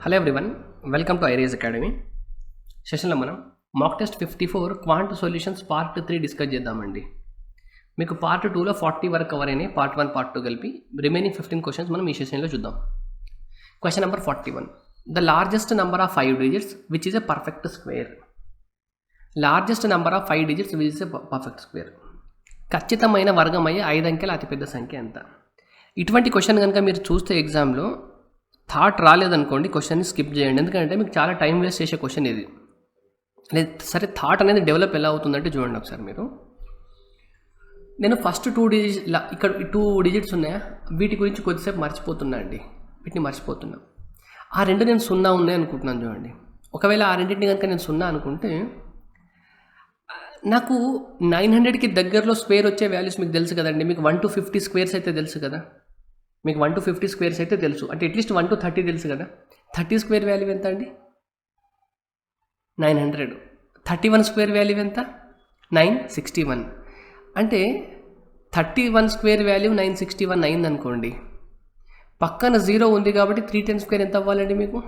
Hello everyone, welcome to ఐరేజ్ academy. సెషన్లో మనం mock test 54 quant solutions part 3 discuss చేద్దామండి. మీకు పార్ట్ 2లో 40 వరకు కవర్ అయినాయి. పార్ట్ 1 పార్ట్ 2 కలిపి రిమైనింగ్ 15 క్వశ్చన్స్ మనం ఈ సెషన్లో చూద్దాం. Question number 41. The largest number of 5 digits which is a perfect square. Largest number of 5 digits which is a perfect square. ఖచ్చితమైన వర్గమయ్యే 5 అంకెల అతిపెద్ద సంఖ్య ఎంత? ఇటువంటి క్వశ్చన్ కనుక మీరు చూస్తే ఎగ్జామ్లో థాట్ రాలేదనుకోండి, క్వశ్చన్ని స్కిప్ చేయండి. ఎందుకంటే మీకు చాలా టైం వేస్ట్ చేసే క్వశ్చన్ ఇది. లేదు సరే, థాట్ అనేది డెవలప్ ఎలా అవుతుందంటే చూడండి ఒకసారి మీరు. నేను ఫస్ట్ 2 డిజిట్స్ ఇక్కడ 2 డిజిట్స్ ఉన్నాయా, వీటి గురించి కొద్దిసేపు మర్చిపోతున్నా అండి. వీటిని మర్చిపోతున్నా. ఆ రెండు నేను 0 ఉన్నాయి అనుకుంటున్నాను చూడండి. ఒకవేళ ఆ రెండింటిని కనుక నేను 0 అనుకుంటే నాకు 900కి దగ్గరలో స్క్వేర్ వచ్చే వాల్యూస్ మీకు తెలుసు కదండి. మీకు 1 to 50 స్క్వేర్స్ అయితే తెలుసు కదా. మీకు 1 to 50 స్క్వేర్స్ అయితే తెలుసు. అంటే అట్లీస్ట్ 1 to 30 తెలుసు కదా. 30 స్క్వేర్ వాల్యూ ఎంత అండి? 900. 31 స్క్వేర్ వాల్యూ ఎంత? 961. అంటే 31 స్క్వేర్ వాల్యూ 961 అయింది అనుకోండి. పక్కన 0 ఉంది కాబట్టి 310 స్క్వేర్ ఎంత అవ్వాలండి? మీకు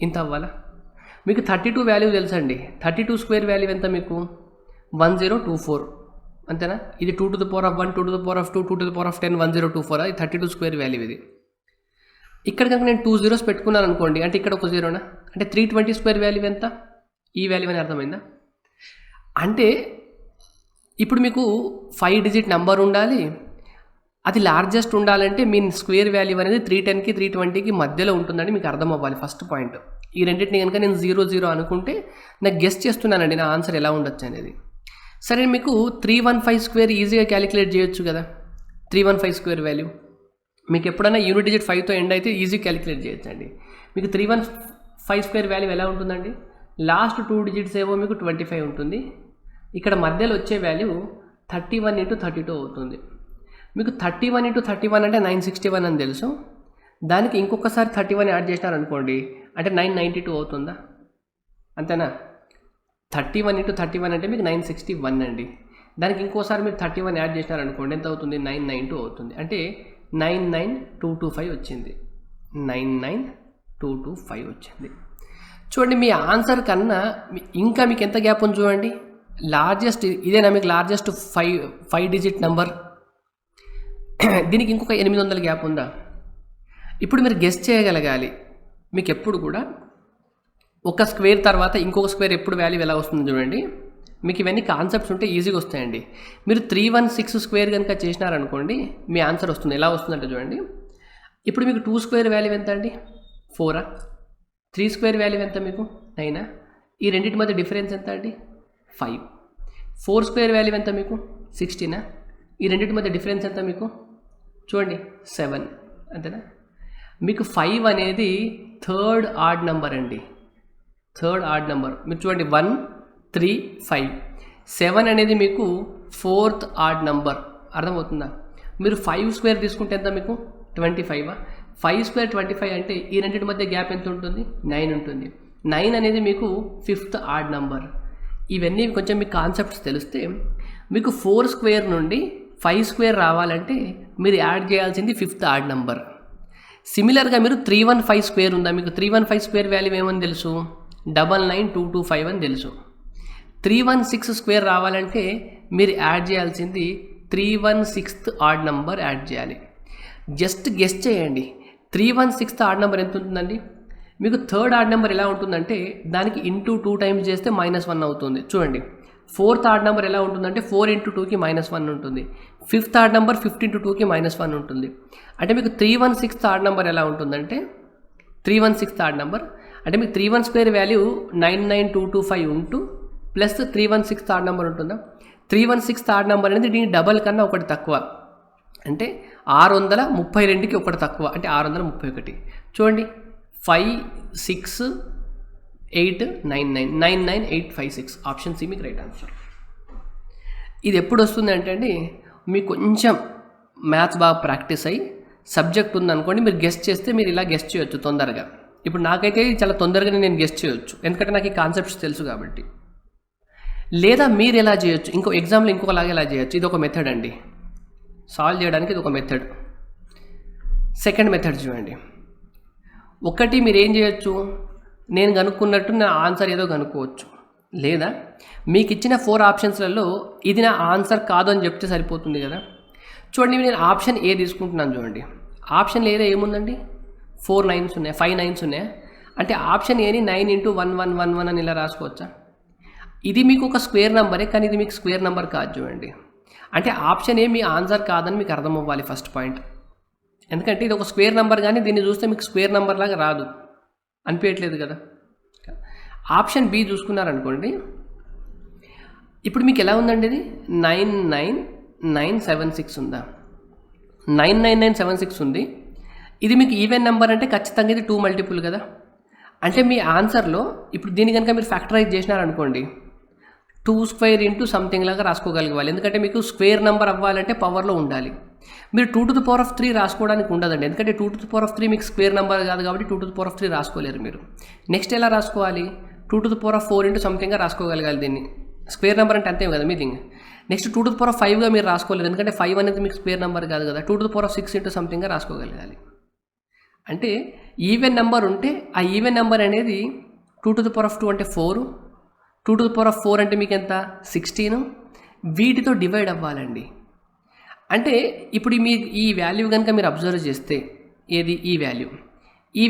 ఇంత అవ్వాలా? మీకు 32 వాల్యూ తెలుసండి. 32 స్క్వేర్ వాల్యూ ఎంత మీకు? 1024. అంతేనా? ఇది 2 to the power of 1, 2 to the power of 2, 2 to the power of 10, 1024. అది 32 స్క్వేర్ వాల్యూ ఇది. ఇక్కడ కనుక నేను 2 zeros పెట్టుకున్నాను అనుకోండి, అంటే ఇక్కడ ఒక 0నా, అంటే 320 స్క్వేర్ వాల్యూ ఎంత? ఈ వాల్యూ అని అర్థమైందా? అంటే ఇప్పుడు మీకు 5 డిజిట్ నెంబర్ ఉండాలి, అది లార్జెస్ట్ ఉండాలంటే మీ స్క్వేర్ వాల్యూ అనేది 310కి 320కి మధ్యలో ఉంటుందని మీకు అర్థం అవ్వాలి. First point. ఈ రెండింటిని కనుక నేను 0 అనుకుంటే నాకు గెస్ చేస్తున్నానండి నా ఆన్సర్ ఎలా ఉండొచ్చు అనేది. సరే, మీకు 315 స్క్వేర్ ఈజీగా క్యాలిక్యులేట్ చేయొచ్చు కదా. 315 స్క్వేర్ వాల్యూ మీకు ఎప్పుడైనా యూనిట్ డిజిట్ 5తో ఎండ్ అయితే ఈజీ క్యాలిక్యులేట్ చేయొచ్చు అండి. మీకు 315 స్క్వేర్ వాల్యూ ఎలా ఉంటుందండి? లాస్ట్ 2 డిజిట్స్ ఏమో మీకు 25 ఉంటుంది. ఇక్కడ మధ్యలో వచ్చే వాల్యూ 31 into 32 అవుతుంది. మీకు 31 into 31 అంటే 961 అని తెలుసు. దానికి ఇంకొకసారి 31 యాడ్ చేసినారనుకోండి, అంటే 992 అవుతుందా? అంతేనా? 31 into 31 అంటే మీకు 961 అండి. దానికి ఇంకోసారి మీరు 31 యాడ్ చేసినారనుకోండి, ఎంత అవుతుంది? 992 అవుతుంది. అంటే 99225 వచ్చింది. 99225 వచ్చింది. చూడండి, మీ ఆన్సర్ కన్నా ఇంకా మీకు ఎంత గ్యాప్ ఉంది చూడండి. లార్జెస్ట్ ఇదేనా మీకు లార్జెస్ట్ 5 డిజిట్ నెంబర్? దీనికి ఇంకొక 800 గ్యాప్ ఉందా? ఇప్పుడు మీరు గెస్ చేయగలగాలి. మీకు ఎప్పుడు కూడా ఒక స్క్వేర్ తర్వాత ఇంకొక స్క్వేర్ ఎప్పుడు వాల్యూ ఎలా వస్తుంది చూడండి. మీకు ఇవన్నీ కాన్సెప్ట్స్ ఉంటే ఈజీగా వస్తాయండి. మీరు 316 స్క్వేర్ కనుక చేసినారనుకోండి, మీ ఆన్సర్ వస్తుంది. ఎలా వస్తుందంటే చూడండి, ఇప్పుడు మీకు 2 స్క్వేర్ వాల్యూ ఎంత అండి? 4. 3 స్క్వేర్ వాల్యూ ఎంత మీకు? 9. ఈ రెండింటి మధ్య డిఫరెన్స్ ఎంత అండి? 5. 4 స్క్వేర్ వాల్యూ ఎంత మీకు? 16. ఈ రెండింటి మధ్య డిఫరెన్స్ ఎంత మీకు? చూడండి, 7. అంతేనా? మీకు 5 అనేది థర్డ్ ఆడ్ నెంబర్ అండి. థర్డ్ ఆడ్ నెంబర్ మీరు చూడండి, 1, 3, 5. 7 అనేది మీకు 4th ఆడ్ నెంబర్. అర్థమవుతుందా? మీరు 5 స్క్వేర్ తీసుకుంటే ఎంత మీకు? 25. 5 స్క్వేర్ 25 అంటే ఈ రెండింటి మధ్య గ్యాప్ ఎంత ఉంటుంది? 9 ఉంటుంది. 9 అనేది మీకు 5th ఆడ్ నెంబర్. ఇవన్నీ కొంచెం మీకు కాన్సెప్ట్స్ తెలిస్తే, మీకు 4 స్క్వేర్ నుండి 5 స్క్వేర్ రావాలంటే మీరు యాడ్ చేయాల్సింది 5th ఆడ్ నెంబర్. సిమిలర్గా మీరు 315 స్క్వేర్ ఉందా? మీకు 315 స్క్వేర్ వాల్యూ ఏమని తెలుసు? 99225 అని తెలుసు. 316 స్క్వేర్ రావాలంటే మీరు యాడ్ చేయాల్సింది 316th ఆడ్ నెంబర్ యాడ్ చేయాలి. జస్ట్ గెస్ చేయండి, 316th ఆడ్ నెంబర్ ఎంత ఉంటుందండి? మీకు థర్డ్ ఆడ్ నెంబర్ ఎలా ఉంటుందంటే దానికి ఇంటూ 2 టైమ్స్ చేస్తే -1 అవుతుంది. చూడండి, 4th ఆడ్ నెంబర్ ఎలా ఉంటుందంటే 4 into 2కి -1 ఉంటుంది. 5th ఆడ్ నెంబర్ 50 into 2కి -1 ఉంటుంది. అంటే మీకు 316th ఆడ్ నెంబర్ ఎలా ఉంటుందంటే 316th ఆడ్ నెంబర్ అంటే మీకు 31 స్క్వేర్ వాల్యూ 99225 ఉంటూ ప్లస్ 316th ఆడ్ నెంబర్ ఉంటుందా? 316th ఆడ్ నెంబర్ అనేది దీని డబల్ కన్నా ఒకటి తక్కువ. అంటే 632కి ఒకటి తక్కువ, అంటే 631. చూడండి, 5, 6, 8, 9, 99856. ఆప్షన్ సి మీకు రైట్ ఆన్సర్. ఇది ఎప్పుడు వస్తుంది అంటే అండి, మీకు కొంచెం మ్యాథ్స్ బాగా ప్రాక్టీస్ అయ్యి సబ్జెక్ట్ ఉందనుకోండి, మీరు గెస్ట్ చేస్తే మీరు ఇలా గెస్ట్ చేయొచ్చు తొందరగా. ఇప్పుడు నాకైతే చాలా తొందరగానే నేను గెస్ట్ చేయొచ్చు, ఎందుకంటే నాకు ఈ కాన్సెప్ట్స్ తెలుసు కాబట్టి. లేదా మీరు ఎలా చేయొచ్చు, ఇంకో ఎగ్జామ్లో ఇంకొకలాగా ఎలా చేయొచ్చు. ఇది ఒక మెథడ్ అండి, సాల్వ్ చేయడానికి ఇది ఒక మెథడ్. సెకండ్ మెథడ్ చూడండి, ఒకటి మీరు ఏం చేయొచ్చు, నేను కనుక్కున్నట్టు నా ఆన్సర్ ఏదో కనుక్కోవచ్చు, లేదా మీకు ఇచ్చిన 4 ఆప్షన్స్లలో ఇది నా ఆన్సర్ కాదు అని చెప్తే సరిపోతుంది కదా. చూడండి, నేను ఆప్షన్ ఏ తీసుకుంటున్నాను. చూడండి, ఆప్షన్ ఏదో ఏముందండి, 4 9s ఉన్నాయి, 5 9s ఉన్నాయి. అంటే ఆప్షన్ ఏని 9 × 1 1 1 1 అని ఇలా రాసుకోవచ్చా? ఇది మీకు ఒక స్క్వేర్ నెంబరే, కానీ ఇది మీకు స్క్వేర్ నెంబర్ కాదు. చూడండి, అంటే ఆప్షన్ ఏ మీ ఆన్సర్ కాదని మీకు అర్థం అవ్వాలి ఫస్ట్ పాయింట్. ఎందుకంటే ఇది ఒక స్క్వేర్ నెంబర్, కానీ దీన్ని చూస్తే మీకు స్క్వేర్ నెంబర్ లాగా రాదు, అనిపించట్లేదు కదా. ఆప్షన్ బి చూసుకున్నారనుకోండి, ఇప్పుడు మీకు ఎలా ఉందండి, ఇది 99976 ఉందా, 99976 ఉంది. ఇది మీకు ఈవెన్ నెంబర్ అంటే ఖచ్చితంగా ఇది 2 మల్టిపుల్ కదా. అంటే మీ ఆన్సర్లో ఇప్పుడు దీన్ని కనుక మీరు ఫ్యాక్టరైజ్ చేసినారనుకోండి, 2² సంథింగ్ లాగా రాసుకోగలగాలి. ఎందుకంటే మీకు స్క్వేర్ నెంబర్ అవ్వాలంటే పవర్లో ఉండాలి. మీరు 2⁻³ రాసుకోవడానికి ఉండదండి, ఎందుకంటే 2⁻³ మీకు స్క్వేర్ నెంబర్ కాదు కాబట్టి 2⁻³ రాసుకోలేరు మీరు. నెక్స్ట్ ఎలా రాసుకోవాలి, 2⁻4 సంథింగ్గా రాసుకోగలగాలి. దీన్ని స్క్వేర్ నెంబర్ అంటే అంతే కదా మీ థింగ్. నెక్స్ట్ 2⁻5గా మీరు రాసుకోలేదు, ఎందుకంటే 5 అనేది మీకు స్క్వేర్ నెంబర్ కాదు కదా. 2⁻6 సంథింగ్గా రాసుకోగలగాలి. అంటే ఈవెన్ నెంబర్ ఉంటే ఆ ఈవెన్ నెంబర్ అనేది 2⁻2 అంటే 4, 2⁻4 అంటే మీకు ఎంత 16, వీటితో డివైడ్ అవ్వాలండి. అంటే ఇప్పుడు మీ ఈ వాల్యూ కనుక మీరు అబ్జర్వ్ చేస్తే, ఏది ఈ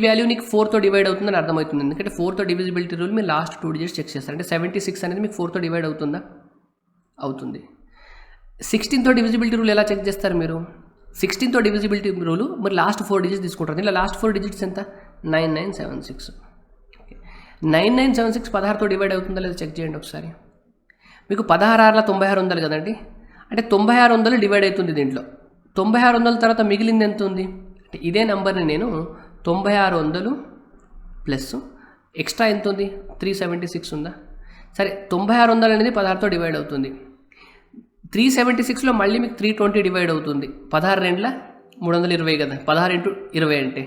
వాల్యూ నీకు 4తో డివైడ్ అవుతుందని అర్థమవుతుంది. ఎందుకంటే 4తో డివిజిబిలిటీ రూల్ మీరు లాస్ట్ 2 డిజిట్స్ చెక్ చేస్తారు. అంటే 76 అనేది మీకు 4తో డివైడ్ అవుతుందా, అవుతుంది. 16తో డివిజిబిలిటీ రూల్ ఎలా చెక్ చేస్తారు మీరు, 16తో డివిజిబిలిటీ రూల్ మీరు లాస్ట్ 4 డిజిట్స్ తీసుకుంటారు. ఇలా లాస్ట్ 4 డిజిట్స్ ఎంత 9976. 9976 16తో డివైడ్ అవుతుందా లేదా చెక్ చేయండి ఒకసారి. మీకు 16 96 ఉండాలి కదండి, అంటే 9600 డివైడ్ అవుతుంది దీంట్లో. 9600 తర్వాత మిగిలింది ఎంత ఉంది అంటే ఇదే నెంబర్ని నేను 9600 ప్లస్ ఎక్స్ట్రా ఎంత ఉంది 376 ఉందా. సరే, 9600 అనేది 16తో డివైడ్ అవుతుంది. 376లో మళ్ళీ మీకు 320 డివైడ్ అవుతుంది. 16 2 320 కదా, 16 × 20 అంటే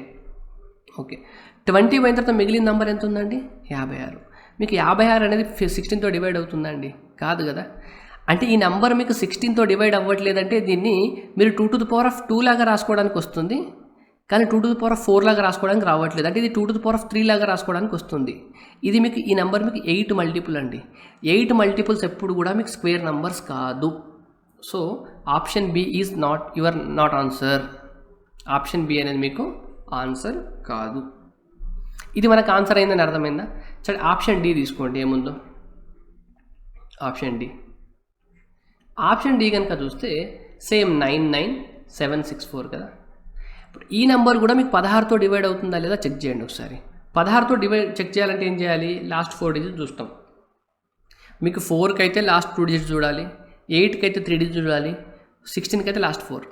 ఓకే. 20 పోయిన తర్వాత మిగిలిన నెంబర్ ఎంత ఉందండి 56. మీకు 56 అనేది 16తో డివైడ్ అవుతుందండి, కాదు కదా. అంటే ఈ నెంబర్ మీకు 16తో డివైడ్ అవ్వట్లేదంటే దీన్ని మీరు 2⁻2 లాగా రాసుకోవడానికి వస్తుంది, కానీ 2⁻4 లాగా రాసుకోవడానికి రావట్లేదు. అంటే ఇది 2⁻3 లాగా రాసుకోవడానికి వస్తుంది. ఇది మీకు ఈ నెంబర్ మీకు 8 మల్టిపుల్ అండి. 8 మల్టిపుల్స్ ఎప్పుడు కూడా మీకు స్క్వేర్ నెంబర్స్ కాదు. So option B is not answer. Option B అనేది మీకు ఆన్సర్ కాదు. ఇది మనకు ఆన్సర్ అయిందని అర్థమైందా. సరే, ఆప్షన్ డి తీసుకోండి ఏముందో. ఆప్షన్ డి కనుక చూస్తే సేమ్ 99764 కదా. ఇప్పుడు ఈ నెంబర్ కూడా మీకు 16తో డివైడ్ అవుతుందా లేదా చెక్ చేయండి ఒకసారి. 16తో చెక్ చేయాలంటే ఏం చేయాలి, లాస్ట్ 4 డిజిట్స్ చూస్తాం. మీకు 4కి అయితే లాస్ట్ 2 డిజిట్స్ చూడాలి, 8కి అయితే 3 డిజిట్స్ చూడాలి, 16కి అయితే లాస్ట్ 4.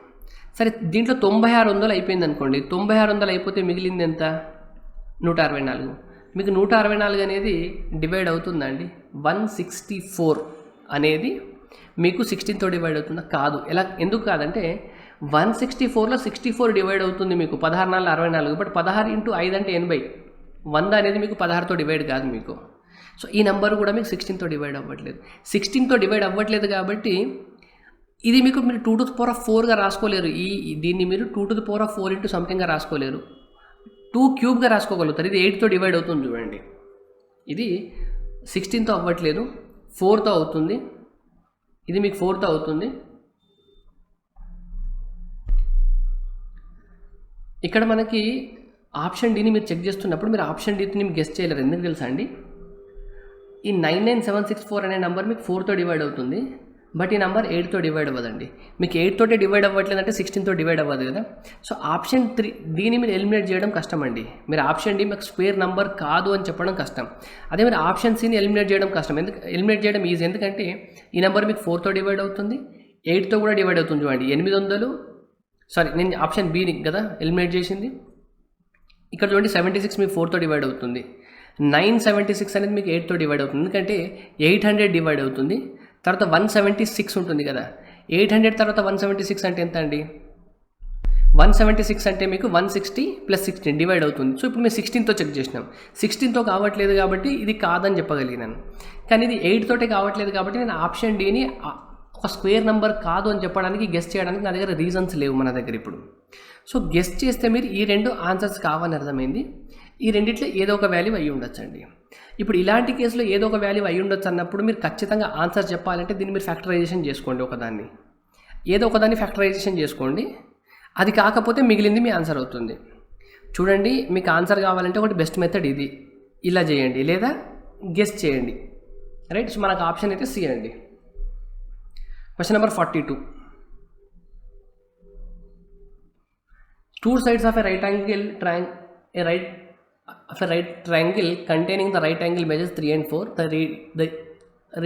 సరే, దీంట్లో 9600 అయిపోయింది అనుకోండి. 9600 అయిపోతే మిగిలింది ఎంత 164. మీకు 164 అనేది డివైడ్ అవుతుందండి. 164 అనేది మీకు 16తో డివైడ్ అవుతుందా, కాదు. ఎందుకు కాదంటే 164లో 64 డివైడ్ అవుతుంది మీకు. 16 4 64, బట్ 16 × 5 అంటే 80. 100 అనేది మీకు 16తో డివైడ్ కాదు మీకు. సో ఈ నెంబర్ కూడా మీకు 16తో డివైడ్ అవ్వట్లేదు. 16తో డివైడ్ అవ్వట్లేదు కాబట్టి ఇది మీకు మీరు 2⁻4గా రాసుకోలేరు. దీన్ని మీరు 2⁻4 సంథింగ్గా రాసుకోలేరు. 2³ రాసుకోగలుగుతారు. ఇది 8తో డివైడ్ అవుతుంది చూడండి. ఇది 16తో అవ్వట్లేదు, 4తో అవుతుంది. ఇది మీకు 4తో అవుతుంది. ఇక్కడ మనకి ఆప్షన్ డిని మీరు చెక్ చేస్తున్నప్పుడు మీరు ఆప్షన్ డిని మీరు గెస్ చేయలేరు. ఎందుకు తెలుసా అండి, ఈ 99764 అనే నెంబర్ మీకు 4తో డివైడ్ అవుతుంది, బట్ ఈ నెంబర్ 8తో డివైడ్ అవ్వదండి. మీకు 8తోటే డివైడ్ అవ్వట్లేదంటే 16తో డివైడ్ అవ్వదు కదా. సో ఆప్షన్ 3 దీన్ని మీరు ఎలిమినేట్ చేయడం కష్టం అండి. మీరు ఆప్షన్ డి మీకు స్క్వేర్ నెంబర్ కాదు అని చెప్పడం కష్టం. అదే మీరు ఆప్షన్ సిని ఎలిమినేట్ చేయడం కష్టం. ఎలిమినేట్ చేయడం ఈజీ, ఎందుకంటే ఈ నెంబర్ మీకు 4తో డివైడ్ అవుతుంది, 8తో కూడా డివైడ్ అవుతుంది చూడండి. 800 నేను ఆప్షన్ బి కదా ఎలిమినేట్ చేసింది. ఇక్కడ చూడండి 76 మీకు 4తో డివైడ్ అవుతుంది. 976 అనేది మీకు 8తో డివైడ్ అవుతుంది, ఎందుకంటే 800 డివైడ్ అవుతుంది. తర్వాత 176 ఉంటుంది కదా. 800 తర్వాత 176 అంటే ఎంత అండి, 176 అంటే మీకు 160 + 16 డివైడ్ అవుతుంది. సో ఇప్పుడు మేము 16తో చెక్ చేసినాం. 16తో కావట్లేదు కాబట్టి ఇది కాదని చెప్పగలిగినాను. కానీ ఇది 8తోటే కావట్లేదు కాబట్టి నేను ఆప్షన్ డిని ఒక స్క్వేర్ నెంబర్ కాదు అని చెప్పడానికి గెస్ చేయడానికి నా దగ్గర రీజన్స్ లేవు మన దగ్గర ఇప్పుడు. సో గెస్ చేస్తే మీరు ఈ రెండు ఆన్సర్స్ కావాలని అర్థమైంది. ఈ రెండిట్లో ఏదో ఒక వాల్యూ అయ్యి ఉండొచ్చండి. ఇప్పుడు ఇలాంటి కేసులో ఏదో ఒక వాల్యూ అయ్యి ఉండొచ్చు అన్నప్పుడు మీరు ఖచ్చితంగా ఆన్సర్ చెప్పాలంటే దీన్ని మీరు ఫ్యాక్టరైజేషన్ చేసుకోండి. ఒకదాన్ని ఏదో ఒకదాన్ని ఫ్యాక్టరైజేషన్ చేసుకోండి. అది కాకపోతే మిగిలింది మీ ఆన్సర్ అవుతుంది. చూడండి, మీకు ఆన్సర్ కావాలంటే ఒకటి బెస్ట్ మెథడ్ ఇది, ఇలా చేయండి లేదా గెస్ చేయండి. రైట్. సో మనకు ఆప్షన్ అయితే సి అండి. Question number 42. Two sides of a right triangle containing the right angle measures 3 and 4. The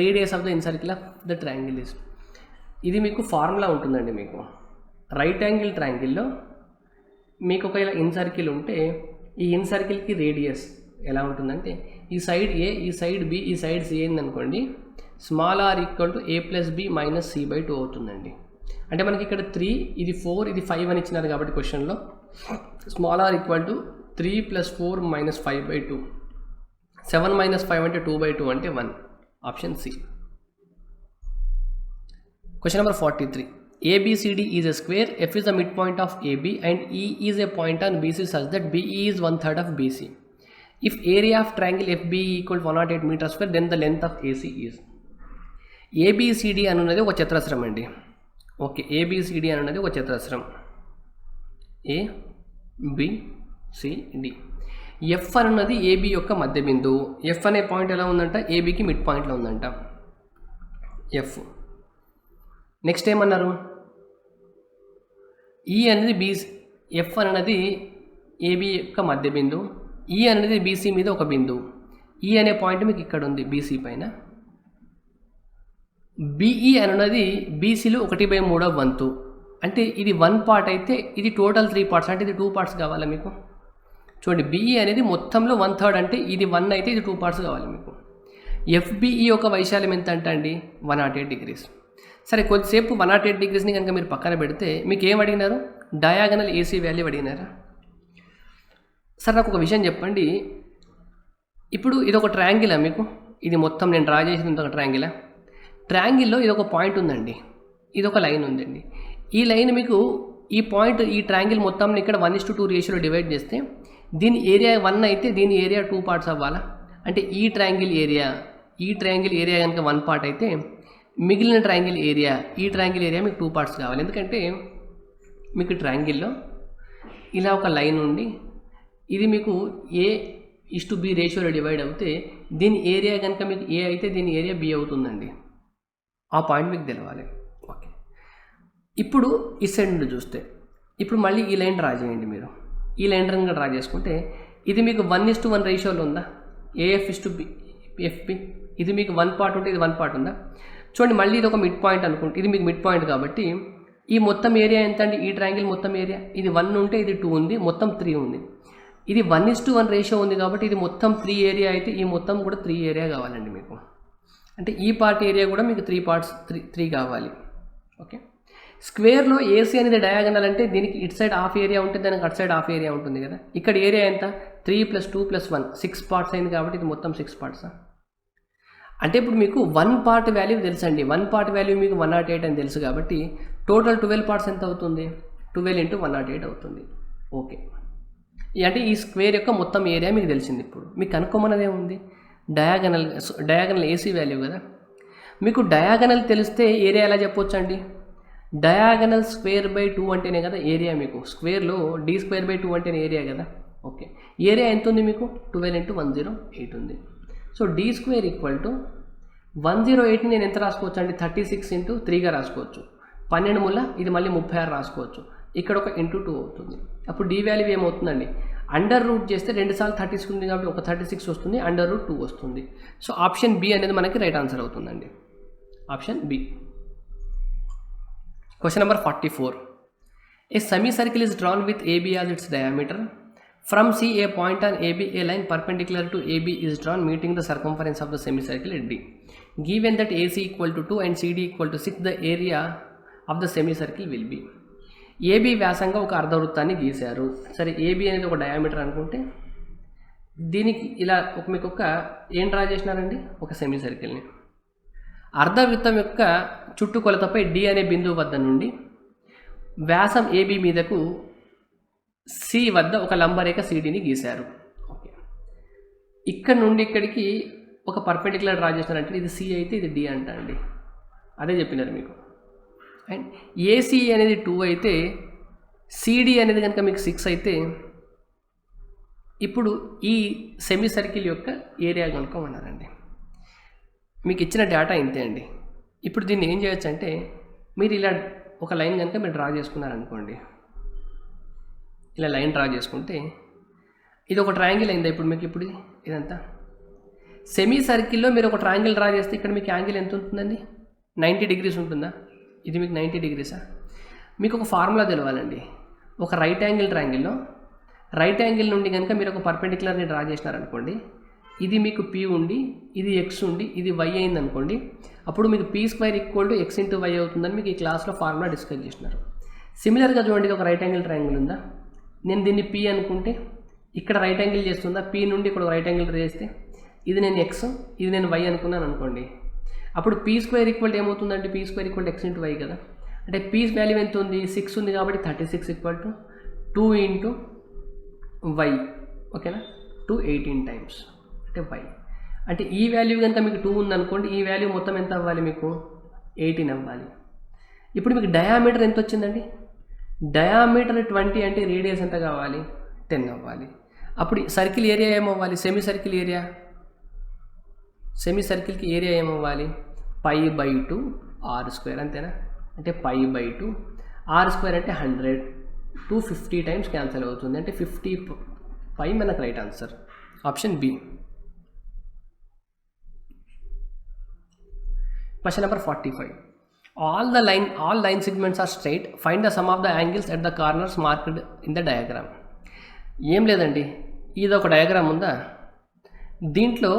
radius of the incircle of the triangle is. ఇది మీకు ఫార్ములా ఉంటుందండి. మీకు రైట్ యాంగిల్ ట్రయాంగిల్లో మీకు ఒకవేళ ఇన్సర్కిల్ ఉంటే ఈ ఇన్సర్కిల్కి రేడియస్ ఎలా ఉంటుందంటే ఈ సైడ్ ఏ, ఈ సైడ్ బి, ఈ సైడ్ సి ఏందనుకోండి, small r equal to a+b - c/2 అవుతుందండి. అంటే మనకి ఇక్కడ 3, ఇది 4, ఇది 5 అని ఇచ్చినారు కాబట్టి క్వశ్చన్లో స్మాల్ ఆర్ ఈక్వల్ టు 3 + 4 - 5/2. 7 - 5 అంటే 2/2 అంటే 1. Option C. Question number 43. ABCD is a square, F is the midpoint of AB and E is a point on BC such that BE is 1/3 of BC. If area of triangle FBE equal 108 meters square, then the length of AC is. ABCD అనున్నది ఒక చతురస్రం అండి. Okay, ABCD అనున్నది ఒక చతురస్రం. ABCD. F అనున్నది AB యొక్క మధ్య బిందువు. F అనే point ఎలా ఉందంట, ABకి మిడ్ పాయింట్లో ఉందంట. F. నెక్స్ట్ ఏమన్నారు, E అనేది F అనేది AB యొక్క మధ్య బిందువు, E అనేది BC మీద ఒక బిందువు. E అనే పాయింట్ మీకు ఇక్కడ ఉంది BC పైన. BE అనున్నది BCలో 1/3 వంతు. అంటే ఇది 1 పార్ట్ అయితే ఇది టోటల్ 3 పార్ట్స్, అంటే ఇది 2 పార్ట్స్ కావాలా మీకు. చూడండి, BE అనేది మొత్తంలో 1/3 అంటే ఇది 1 అయితే ఇది 2 పార్ట్స్ కావాలి మీకు. FBE యొక్క వైశాల్యం ఎంత అంటే అండి 108 degrees. సరే, కొద్దిసేపు 108 degreesని కనుక మీరు పక్కన పెడితే మీకు ఏం అడిగినారు, డయాగనల్ AC వాల్యూ అడిగినారా. సరే, నాకు ఒక విషయం చెప్పండి. ఇప్పుడు ఇది ఒక ట్రయాంగిలా మీకు, ఇది మొత్తం నేను డ్రా చేసిన ఒక ట్రయాంగిలా. ట్రయాంగిల్లో ఇది ఒక పాయింట్ ఉందండి, ఇది ఒక లైన్ ఉందండి. ఈ లైన్ మీకు ఈ పాయింట్ ఈ ట్రయాంగిల్ మొత్తం ఇక్కడ 1:2 రేషియోలో డివైడ్ చేస్తే దీని ఏరియా 1 అయితే దీని ఏరియా 2 పార్ట్స్ అవ్వాలా. అంటే ఈ ట్రయాంగిల్ ఏరియా కనుక 1 పార్ట్ అయితే మిగిలిన ట్రయాంగిల్ ఏరియా మీకు 2 పార్ట్స్ కావాలి. ఎందుకంటే మీకు ట్రయాంగిల్లో ఇలా ఒక లైన్ ఉండి ఇది మీకు A:B రేషియోలో డివైడ్ అవుతే దీని ఏరియా కనుక మీకు A అయితే దీని ఏరియా B అవుతుందండి. ఆ పాయింట్ మీకు తెలవాలి. ఓకే, ఇప్పుడు ఈ సైడ్ నుండి చూస్తే ఇప్పుడు మళ్ళీ ఈ లైన్ డ్రా చేయండి. మీరు ఈ లైన్ కనుక డ్రా చేసుకుంటే ఇది మీకు 1:1 రేషియోలో ఉందా, AF:/FB. ఇది మీకు 1 పార్ట్ ఉంటే ఇది 1 పార్ట్ ఉందా. చూడండి, మళ్ళీ ఇది ఒక మిడ్ పాయింట్ అనుకుంటే ఇది మీకు మిడ్ పాయింట్ కాబట్టి ఈ మొత్తం ఏరియా ఎంత అండి, ఈ ట్రయాంగిల్ మొత్తం ఏరియా ఇది 1 ఉంటే ఇది 2 ఉంది, మొత్తం 3 ఉంది. ఇది 1:1 రేషియో ఉంది కాబట్టి ఇది మొత్తం 3 ఏరియా అయితే ఈ మొత్తం కూడా 3 ఏరియా కావాలండి మీకు. అంటే ఈ పార్ట్ ఏరియా కూడా మీకు 3 పార్ట్స్ 3 కావాలి. ఓకే, స్క్వేర్లో AC అనేది డయాగనల్ అంటే దీనికి ఇటు సైడ్ హాఫ్ ఏరియా ఉంటుంది, దానికి అటు సైడ్ హాఫ్ ఏరియా ఉంటుంది కదా. ఇక్కడ ఏరియా ఎంత 3 + 2 + 1 6 పార్ట్స్ అయింది కాబట్టి ఇది మొత్తం 6 పార్ట్స్. అంటే ఇప్పుడు మీకు 1 పార్ట్ వాల్యూ తెలుసండి, 1 పార్ట్ వాల్యూ మీకు 108 అని తెలుసు కాబట్టి టోటల్ 12 పార్ట్స్ ఎంత అవుతుంది, 12 × 108 అవుతుంది. ఓకే, అంటే ఈ స్క్వేర్ యొక్క మొత్తం ఏరియా మీకు తెలిసింది. ఇప్పుడు మీకు కనుక్కోమన్నది ఏముంది, డయాగనల్ AC వాల్యూ కదా. మీకు డయాగనల్ తెలిస్తే ఏరియా ఎలా చెప్పొచ్చు అండి, డయాగనల్ square/2 అంటేనే కదా ఏరియా. మీకు స్క్వేర్లో D² అంటేనే ఏరియా కదా. ఓకే, ఏరియా ఎంత ఉంది మీకు 12 × 108 ఉంది. సో D² = 108ని నేను ఎంత రాసుకోవచ్చు అండి, 36 × 3గా రాసుకోవచ్చు. 12 మూల ఇది మళ్ళీ 36 రాసుకోవచ్చు. ఇక్కడ ఒక × 2 అవుతుంది. అప్పుడు D వాల్యూ ఏమవుతుందండి, అండర్ రూట్ చేస్తే 2 సార్లు 36 ఉంది కాబట్టి ఒక 36 వస్తుంది, √2 వస్తుంది. సో ఆప్షన్ B అనేది మనకి రైట్ ఆన్సర్ అవుతుందండి. Option B. Question number 44. A semicircle is drawn with AB as its diameter. From C, a point on AB, a line perpendicular to AB is drawn meeting the circumference of the semicircle at D. Given that AC = 2 and CD = 6, the area of the semicircle will be. AB వ్యాసంగా ఒక అర్ధవృత్తాన్ని గీశారు. సరే, AB అనేది ఒక diameter అనుకుంటే దీనికి ఇలా మీకు ఒక ఏం డ్రా చేసినారండి, ఒక సెమీసర్కిల్ని. అర్ధవృత్తం యొక్క చుట్టుకొలతపై డి అనే బిందువు వద్ద నుండి వ్యాసం ఏబి మీదకు సి వద్ద ఒక లంబరేఖ సిడిని గీశారు. ఓకే, ఇక్కడ నుండి ఇక్కడికి ఒక పర్పెండిక్యులర్ డ్రా చేసినారంటే ఇది సి అయితే ఇది డి అంట అండి. అదే చెప్పినారు మీకు. అండ్ ఏసీ అనేది 2 అయితే సిడి అనేది కనుక మీకు 6 అయితే ఇప్పుడు ఈ సెమీ సర్కిల్ యొక్క ఏరియా కనుక్కోమన్నారండి. మీకు ఇచ్చిన డేటా ఇంతే అండి. ఇప్పుడు దీన్ని ఏం చేయొచ్చు అంటే మీరు ఇలా ఒక లైన్ కనుక మీరు డ్రా చేసుకున్నారనుకోండి, ఇలా లైన్ డ్రా చేసుకుంటే ఇది ఒక ట్రయాంగిల్ అయిందా ఇప్పుడు మీకు? ఇప్పుడు ఇదంతా సెమీ సర్కిల్లో మీరు ఒక ట్రయాంగిల్ డ్రా చేస్తే ఇక్కడ మీకు యాంగిల్ ఎంత ఉంటుందండి? 90 డిగ్రీస్ ఉంటుందా? ఇది మీకు 90 డిగ్రీసా? మీకు ఒక ఫార్ములా తెలవాలండి. ఒక రైట్ యాంగిల్ ట్రయాంగిల్లో రైట్ యాంగిల్ నుండి కనుక మీరు ఒక పర్పెండిక్యులర్ని డ్రా చేసినారనుకోండి, ఇది మీకు పి ఉండి ఇది ఎక్స్ ఉండి ఇది వై అయింది అనుకోండి, అప్పుడు మీకు P square equal to X into Y అవుతుందని మీకు ఈ క్లాస్లో ఫార్ములా డిస్కస్ చేసినారు. సిమిలర్గా చూడండి, ఒక రైట్ యాంగిల్ ట్రయాంగిల్ ఉందా, నేను దీన్ని పి అనుకుంటే ఇక్కడ రైట్ యాంగిల్ చేస్తుందా, పి నుండి ఇక్కడ రైట్ యాంగిల్ చేస్తే ఇది నేను ఎక్స్ ఇది నేను వై అనుకున్నాను అనుకోండి, అప్పుడు పీ స్క్వేర్ ఈక్వల్ ఏమవుతుందంటే P square equal X into Y కదా. అంటే పీ వాల్యూ ఎంత ఉంది? 6 ఉంది కాబట్టి 36 ఈక్వల్ టు 2 ఇంటూ వై. ఓకేనా, 2 18 టైమ్స్ అంటే వై. అంటే ఈ వాల్యూ కనుక మీకు 2 ఉందనుకోండి, ఈ వాల్యూ మొత్తం ఎంత అవ్వాలి మీకు? 18 అవ్వాలి. ఇప్పుడు మీకు డయామీటర్ ఎంత వచ్చిందండి? డయామీటర్ 20 అంటే రేడియస్ ఎంత కావాలి? 10 అవ్వాలి. అప్పుడు సర్కిల్ ఏరియా ఏమవ్వాలి? సెమీ సర్కిల్ ఏరియా, సెమీ సర్కిల్కి ఏరియా ఏమవ్వాలి? π/2 r², అంతేనా? అంటే π/2 r² అంటే 100, 250 టైమ్స్ క్యాన్సిల్ అవుతుంది. అంటే 50 π మనకు right answer, option B. Question number 45. All line segments are straight. Find the sum of the angles at the corners marked in the diagram. ఏం లేదండి, ఇది ఒక డయాగ్రామ్ ఉందా, దీంట్లో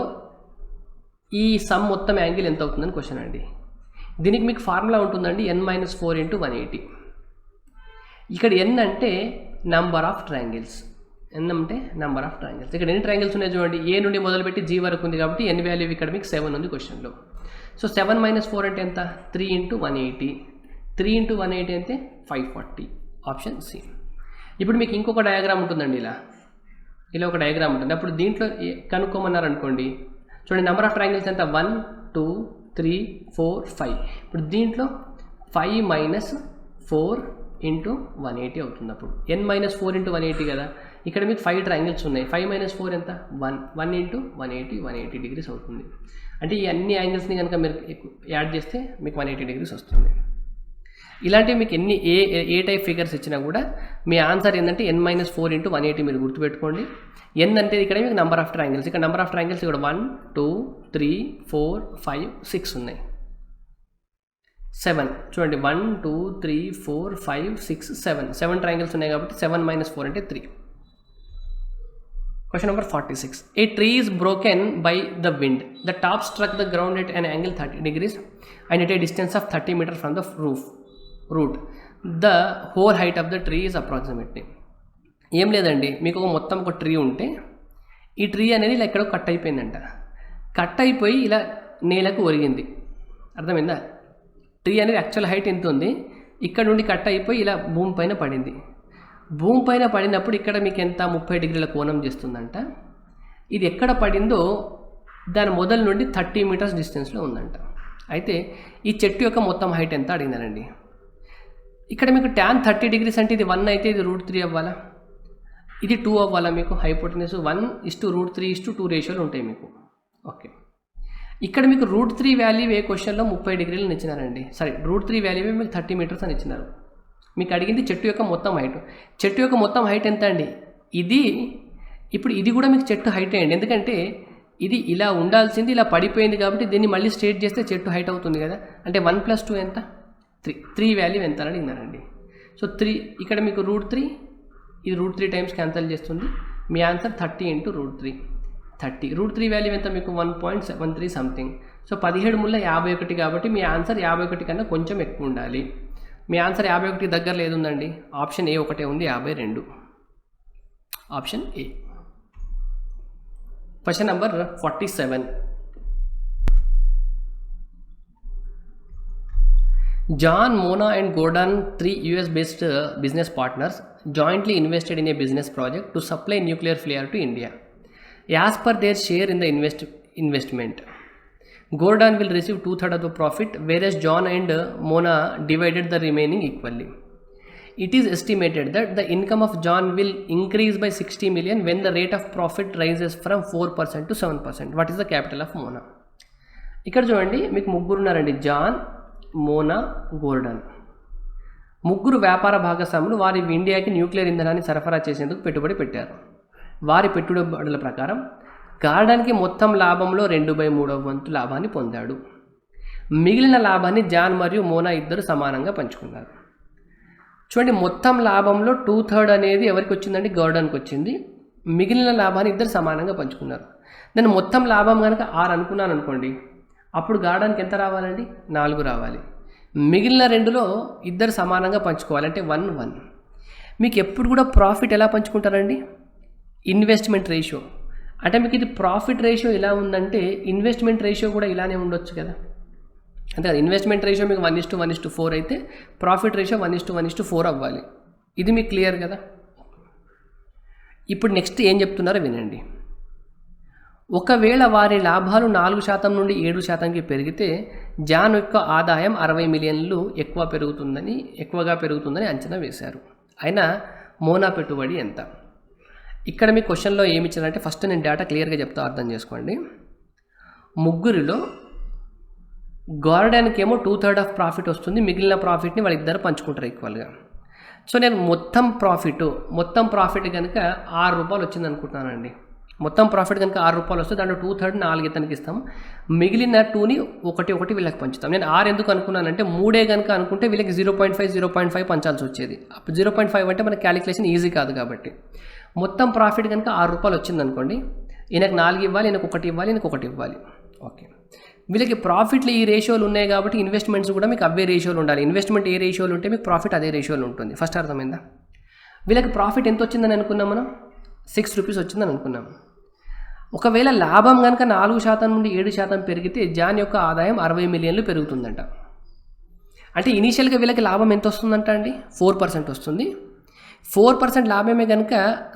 ఈ సమ్ మొత్తం యాంగిల్ ఎంత అవుతుందని క్వశ్చన్ అండి. దీనికి మీకు ఫార్ములా ఉంటుందండి, n-4 × 180. ఇక్కడ n అంటే నంబర్ ఆఫ్ ట్రయాంగిల్స్, n అంటే నంబర్ ఆఫ్ ట్రయాంగిల్స్. ఇక్కడ ఎన్ని ట్రయాంగిల్స్ ఉన్నాయి చూడండి, ఏ నుండి మొదలుపెట్టి జీ వరకు ఉంది కాబట్టి n వాల్యూ ఇక్కడ మీకు 7 ఉంది క్వశ్చన్లో. సో 7 - 4 అంటే ఎంత? 3 × 180. 3 × 180 అంటే 540, ఆప్షన్ సి. ఇప్పుడు మీకు ఇంకొక డయాగ్రామ్ ఉంటుందండి, ఇలా ఒక డయాగ్రామ్ ఉంటుంది. అప్పుడు దీంట్లో కనుక్కోమన్నారు అనుకోండి, చూడండి నెంబర్ ఆఫ్ ట్రయాంగిల్స్ ఎంత? 1 2 3 4 5. ఇప్పుడు దీంట్లో 5 - 4 × 180 అవుతుంది. అప్పుడు n-4 × 180 కదా. ఇక్కడ మీకు 5 ట్రయాంగిల్స్ ఉన్నాయి. 5 - 4 ఎంత? 1 × 180 180 డిగ్రీస్ అవుతుంది. అంటే ఈ అన్ని యాంగిల్స్ని కనుక మీరు యాడ్ చేస్తే మీకు 180 డిగ్రీస్ వస్తుంది. ఇలాంటివి మీకు ఎన్ని ఏ టైప్ ఫిగర్స్ ఇచ్చినా కూడా మీ ఆన్సర్ ఏంటంటే n-4 × 180 మీరు గుర్తుపెట్టుకోండి. n అంటే ఇక్కడ మీకు నెంబర్ ఆఫ్ ట్రయాంగిల్స్, ఇక్కడ నెంబర్ ఆఫ్ ట్రయాంగిల్స్ ఇక్కడ 1 2 3 4 5 6 ఉన్నాయి. 7 చూడండి, 1 2 3 4 5 6 7 ట్రయాంగిల్స్ ఉన్నాయి కాబట్టి 7 - 4 అంటే 3. Question number 46. A tree is broken by the wind. The top struck the ground at an angle 30 degrees and at a distance of 30 meters from the root. The whole height of the tree is approximately. ఏం లేదండి, మీకు ఒక మొత్తం ఒక tree ఉంటే ఈ tree అనేది ఇలా ఎక్కడో కట్ అయిపోయిందంట. కట్ అయిపోయి ఇలా నేలకు ఒరిగింది, అర్థమైందా? ట్రీ అనేది యాక్చువల్ హైట్ ఎంత ఉంది, ఇక్కడ నుండి కట్ అయిపోయి ఇలా భూమి పైన పడింది. భూమి పైన పడినప్పుడు ఇక్కడ మీకు ఎంత? 30 డిగ్రీల కోణం చేస్తుందంట. ఇది ఎక్కడ పడిందో దాని మొదలు నుండి 30 మీటర్స్ డిస్టెన్స్లో ఉందంట. అయితే ఈ చెట్టు యొక్క మొత్తం హైట్ ఎంత అడిగినారండి. ఇక్కడ మీకు tan 30 డిగ్రీస్ అంటే ఇది 1 అయితే ఇది √3 అవ్వాలా, ఇది 2 అవ్వాలా. మీకు హైపోటెన్యూస్ 1:√3:2 రేషియోలు ఉంటాయి మీకు. ఓకే, ఇక్కడ మీకు √3 వాల్యూ ఏ క్వశ్చన్లో 30 డిగ్రీలను ఇచ్చినారండి. సరే, √3 వాల్యూ మీకు 30 మీటర్స్ అని ఇచ్చినారు. మీకు అడిగింది చెట్టు యొక్క మొత్తం హైట్. చెట్టు యొక్క మొత్తం హైట్ ఎంత అండి? ఇప్పుడు ఇది కూడా మీకు చెట్టు హైట్ అయ్యండి, ఎందుకంటే ఇది ఇలా ఉండాల్సింది ఇలా పడిపోయింది కాబట్టి దీన్ని మళ్ళీ స్ట్రేట్ చేస్తే చెట్టు హైట్ అవుతుంది కదా. అంటే 1 + 2 ఎంత? 3 వాల్యూ ఎంత అని అడిగినారండి. సో 3 ఇక్కడ మీకు √3, ఇది √3 టైమ్స్ క్యాన్సల్ చేస్తుంది. మీ ఆన్సర్ 30 × √3 30. √3 వాల్యూ ఎంత మీకు? 1.73 సంథింగ్. సో 17 ముళ్ళ 51 కాబట్టి మీ ఆన్సర్ 51 కన్నా కొంచెం ఎక్కువ ఉండాలి. మీ ఆన్సర్ 51 దగ్గరలో ఏది ఉందండి? ఆప్షన్ ఏ ఒకటే ఉంది, 52, option A. Question number 47. John, Mona and Gordon, 3 US-based business partners, jointly invested in a business project to supply nuclear flare to India. As per their share in the investment, Gordon will receive 2/3 of the profit, whereas John and Mona divided the remaining equally. It is estimated that the income of John will increase by 60 million when the rate of profit rises from 4% to 7%. What is the capital of Mona? ఇక్కడ చూడండి, మీకు ముగ్గురు ఉన్నారండి, John, Mona, Gordon. ముగ్గురు వ్యాపార భాగస్వాములు వారి ఇండియాకి న్యూక్లియర్ ఇంధనాన్ని సరఫరా చేసేందుకు పెట్టుబడి పెట్టారు. వారి పెట్టుబడుల ప్రకారం గార్డన్కి మొత్తం లాభంలో 2/3 వంతు లాభాన్ని పొందాడు. మిగిలిన లాభాన్ని జాన్ మరియు మోనా ఇద్దరు సమానంగా పంచుకున్నారు. చూడండి, మొత్తం లాభంలో 2/3 అనేది ఎవరికి వచ్చిందండి? గార్డన్కి వచ్చింది. మిగిలిన లాభాన్ని ఇద్దరు సమానంగా పంచుకున్నారు. నేను మొత్తం లాభం కనుక 6 అనుకున్నాను అనుకోండి, అప్పుడు గార్డన్కి ఎంత రావాలండి? 4 రావాలి. మిగిలిన 2లో ఇద్దరు సమానంగా పంచుకోవాలి, అంటే 1-1. మీకు ఎప్పుడు కూడా ప్రాఫిట్ ఎలా పంచుకుంటారండి? Investment ratio. అంటే మీకు ఇది ప్రాఫిట్ రేషియో ఎలా ఉందంటే ఇన్వెస్ట్మెంట్ రేషియో కూడా ఇలానే ఉండొచ్చు కదా. అంతే కదా, ఇన్వెస్ట్మెంట్ రేషియో మీకు 1:1:4 అయితే ప్రాఫిట్ రేషియో 1:1:4 అవ్వాలి. ఇది మీకు క్లియర్ కదా. ఇప్పుడు నెక్స్ట్ ఏం చెప్తున్నారో వినండి. ఒకవేళ వారి లాభాలు 4% నుండి 7%కి పెరిగితే జాన్ యొక్క ఆదాయం 60 మిలియన్లు ఎక్కువగా పెరుగుతుందని అంచనా వేశారు. అయినా మోనా పెట్టుబడి ఎంత? ఇక్కడ మీ క్వశ్చన్లో ఏమి ఇచ్చారంటే, ఫస్ట్ నేను డేటా క్లియర్గా చెప్తా, అర్థం చేసుకోండి. ముగ్గురిలో గార్డన్కి ఏమో 2/3 ఆఫ్ ప్రాఫిట్ వస్తుంది, మిగిలిన ప్రాఫిట్ని వాళ్ళిద్దరు పంచుకుంటారు ఈక్వల్గా. సో నేను మొత్తం ప్రాఫిట్ కనుక 6 రూపాయలు వచ్చింది అనుకుంటున్నానండి. మొత్తం ప్రాఫిట్ కనుక 6 రూపాయలు వస్తే దాంట్లో 2/3 4 ఇతనికి ఇస్తాము, మిగిలిన 2ని 1 వీళ్ళకి పంచుతాం. నేను 6 ఎందుకు అనుకున్నానంటే 3 కనుక అనుకుంటే వీళ్ళకి 0.5 పంచాల్సి వచ్చేది. అప్పుడు 0.5 అంటే మన క్యాలిక్యులేషన్ ఈజీ కాదు కాబట్టి. మొత్తం ప్రాఫిట్ కనుక 6 రూపాయలు వచ్చింది అనుకోండి, ఈయనకు 4 ఇవ్వాలి, ఈయనకు 1 ఇవ్వాలి, ఈయనకు 1 ఇవ్వాలి. ఓకే, వీళ్ళకి ప్రాఫిట్లు ఈ రేషియోలు ఉన్నాయి కాబట్టి ఇన్వెస్ట్మెంట్స్ కూడా మీకు అవే రేషియోలు ఉండాలి. ఇన్వెస్ట్మెంట్ ఏ రేషియోలు ఉంటే మీకు ప్రాఫిట్ అదే రేషియోలు ఉంటుంది. ఫస్ట్ అర్థమైందా? వీళ్ళకి ప్రాఫిట్ ఎంత వచ్చిందని అనుకున్నాం మనం? 6 రూపీస్ వచ్చిందని అనుకున్నాం. ఒకవేళ లాభం కనుక 4% నుండి 7% పెరిగితే జాన్ యొక్క ఆదాయం 60 మిలియన్లు పెరుగుతుందంట. అంటే ఇనీషియల్గా వీళ్ళకి లాభం ఎంత వస్తుందంట అండి? 4% వస్తుంది. 4% లాభమే కనుక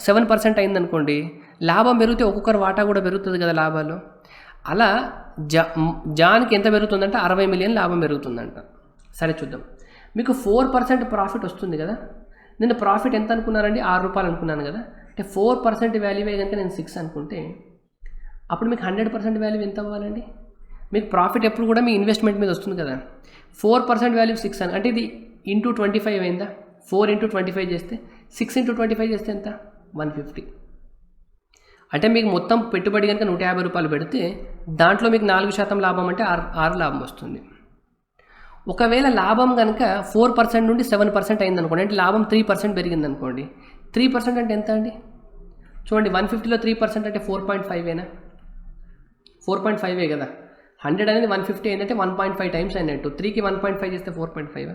7% అయిందనుకోండి, లాభం పెరిగితే ఒక్కొక్కరు వాటా కూడా పెరుగుతుంది కదా లాభాలు. అలా జాన్కి ఎంత పెరుగుతుందంటే 60 మిలియన్ లాభం పెరుగుతుందంట. సరే చూద్దాం. మీకు 4% ప్రాఫిట్ వస్తుంది కదా. నేను ప్రాఫిట్ ఎంత అనుకున్నానండి? 6 రూపాయలు అనుకున్నాను కదా. అంటే 4% వాల్యూవే కనుక నేను 6 అనుకుంటే అప్పుడు మీకు 100% వాల్యూ ఎంత అవ్వాలండి? మీకు ప్రాఫిట్ ఎప్పుడు కూడా మీ ఇన్వెస్ట్మెంట్ మీద వస్తుంది కదా. 4% వాల్యూ 6 అని అంటే ఇది ఇంటూ 25 అయిందా? 4 × 25 చేస్తే 6 × 25 చేస్తే ఎంత? 150. అంటే మీకు మొత్తం పెట్టుబడి కనుక 150 రూపాయలు పెడితే దాంట్లో మీకు 4% లాభం అంటే 6 లాభం వస్తుంది. ఒకవేళ లాభం కనుక 4% నుండి 7% అయింది అనుకోండి, అంటే లాభం 3% పెరిగింది అనుకోండి. 3% అంటే ఎంత అండి? చూడండి, 150లో 3% అంటే 4.5ఏనా? 4.5 కదా. 100 అనేది 150 ఏంటంటే 1.5 టైమ్స్ అయినట్టు. 3కి 1.5 చేస్తే 4.5.